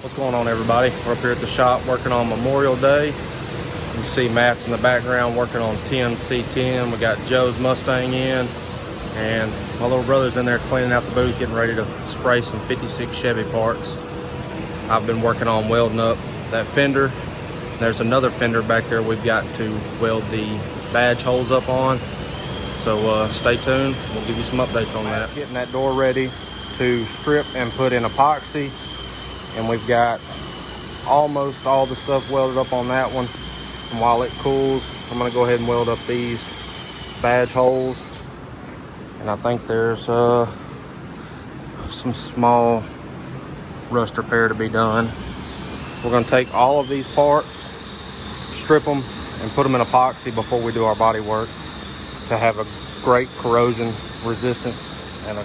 What's going on, everybody? We're up here at the shop working on Memorial Day. You see Matt's in the background working on 10 C10. We got Joe's Mustang in, and my little brother's in there cleaning out the booth, getting ready to spray some 56 Chevy parts. I've been working on welding up that fender. There's another fender back there we've got to weld the badge holes up on. So stay tuned. We'll give you some updates on that. Getting that door ready to strip and put in epoxy. And we've got almost all the stuff welded up on that one. And while it cools, I'm gonna go ahead and weld up these badge holes. And I think there's some small rust repair to be done. We're gonna take all of these parts, strip them, and put them in epoxy before we do our body work to have a great corrosion resistance and a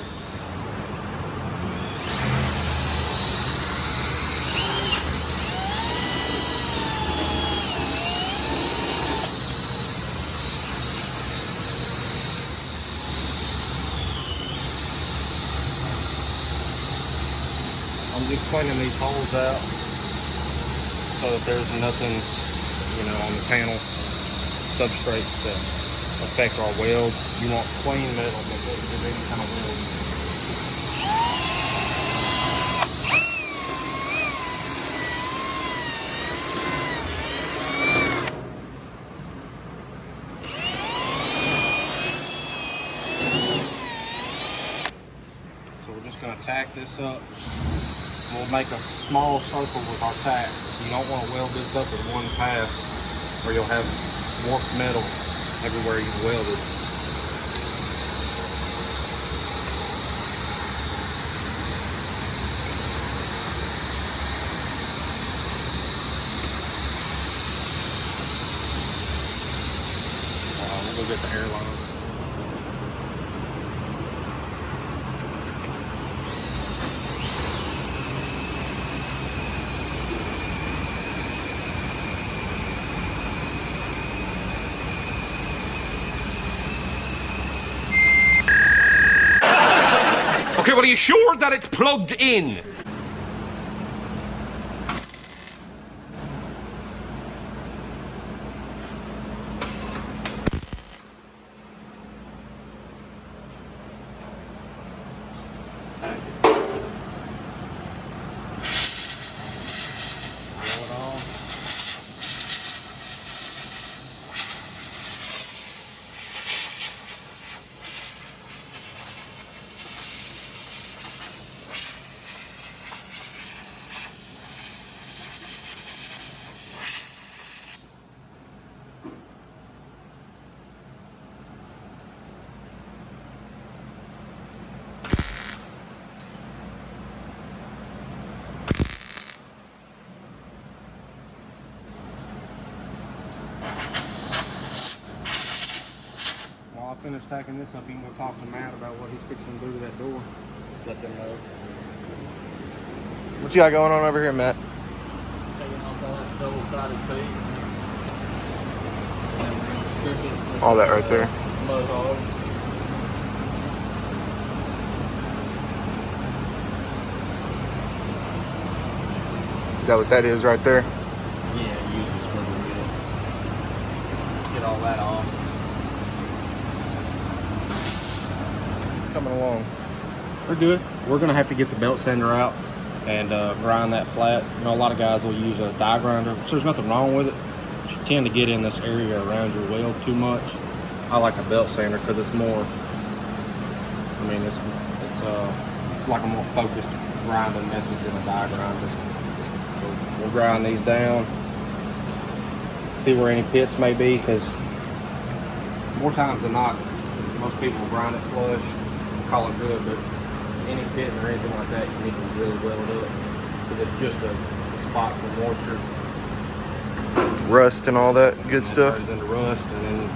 I'm just cleaning these holes out so that there's nothing, on the panel substrate to affect our weld. You want clean metal before you do any kind of welding. So we're just going to tack this up. We'll make a small circle with our tacks. You don't want to weld this up in one pass, or you'll have warped metal everywhere you weld it. We'll go get the airline. Okay, well, are you sure that it's plugged in? While I finish tacking this up, you can go talk to Matt about what he's fixing to do to that door. Let them know. What you got going on over here, Matt? Taking off all that double-sided tape. And we're going to strip it. All that right there. Mud hog. Is that what that is right there? Yeah, use this for the wheel. Get all that off. It's coming along. We're good. We're gonna have to get the belt sander out and grind that flat. A lot of guys will use a die grinder, which there's nothing wrong with it. But you tend to get in this area around your weld too much. I like a belt sander because it's more. It's like a more focused grinding method than a die grinder. So we'll grind these down, see where any pits may be, because more times than not, most people grind it flush, call it good, but any pit or anything like that, you need to really weld up, because it's just a spot for moisture. Rust and all that good stuff. It turns into rust, and then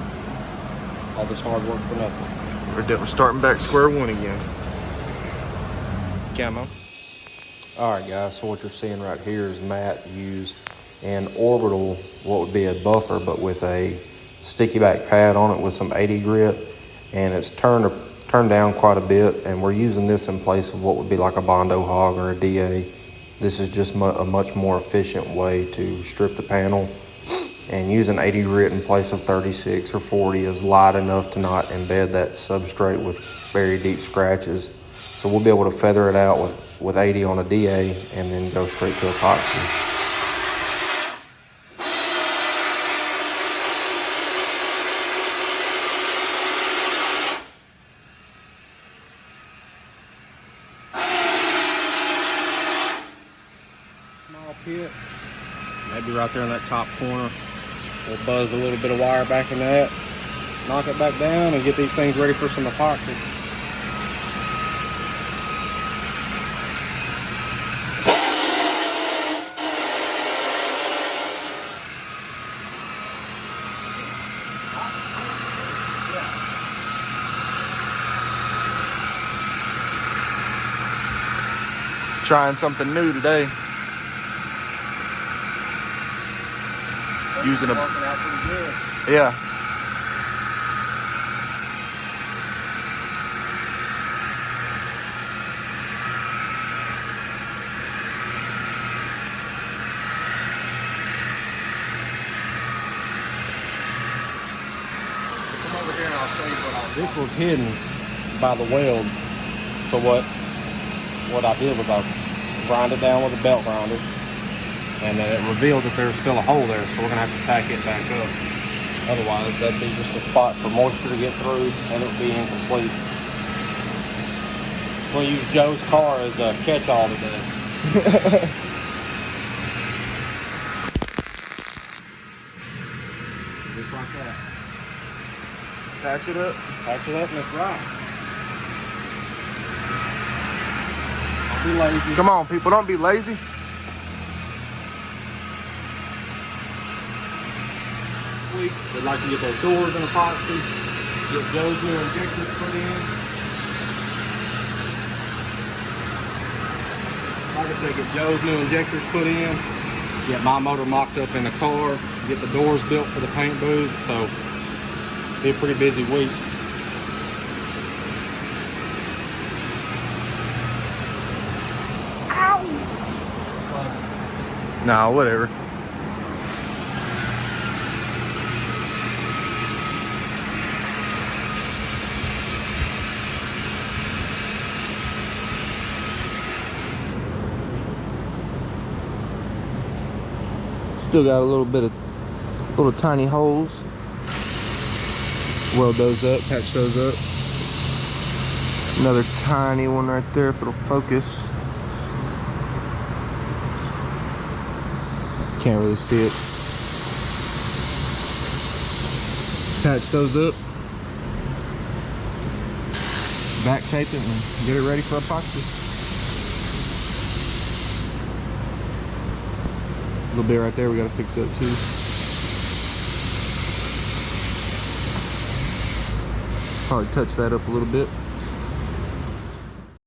all this hard work for nothing. We're starting back square one again. Camo. Alright guys, so what you're seeing right here is Matt use an orbital, what would be a buffer, but with a sticky back pad on it with some 80 grit, and it's turned down quite a bit, and we're using this in place of what would be like a Bondo hog or a DA. This is just a much more efficient way to strip the panel, and using 80 grit in place of 36 or 40 is light enough to not embed that substrate with very deep scratches. So we'll be able to feather it out with 80 on a DA and then go straight to epoxy. Small pit, maybe right there in that top corner. We'll buzz a little bit of wire back in that, knock it back down, and get these things ready for some epoxy. Trying something new today. Using a, Working out pretty good. yeah. Come over here and I'll show you what I'll do. This was hidden by the weld. So what I did was I grind it down with a belt grinder, and then it revealed that there's still a hole there, so we're gonna have to tack it back up. Otherwise, that'd be just a spot for moisture to get through, and it would be incomplete. We'll use Joe's car as a catch-all today. Just like that. Patch it up. Patch it up, and it's right. Don't be lazy. Come on, people, don't be lazy. We'd like to get those doors in epoxy, get Joe's new injectors put in. Like I said, get Joe's new injectors put in, get my motor mocked up in the car, get the doors built for the paint booth, so it'll be a pretty busy week. Nah, whatever. Still got a little bit of little tiny holes. Weld those up, patch those up. Another tiny one right there if it'll focus. Can't really see it. Patch those up. Back tape it and get it ready for epoxy. A little bit right there we gotta fix up too. Probably touch that up a little bit.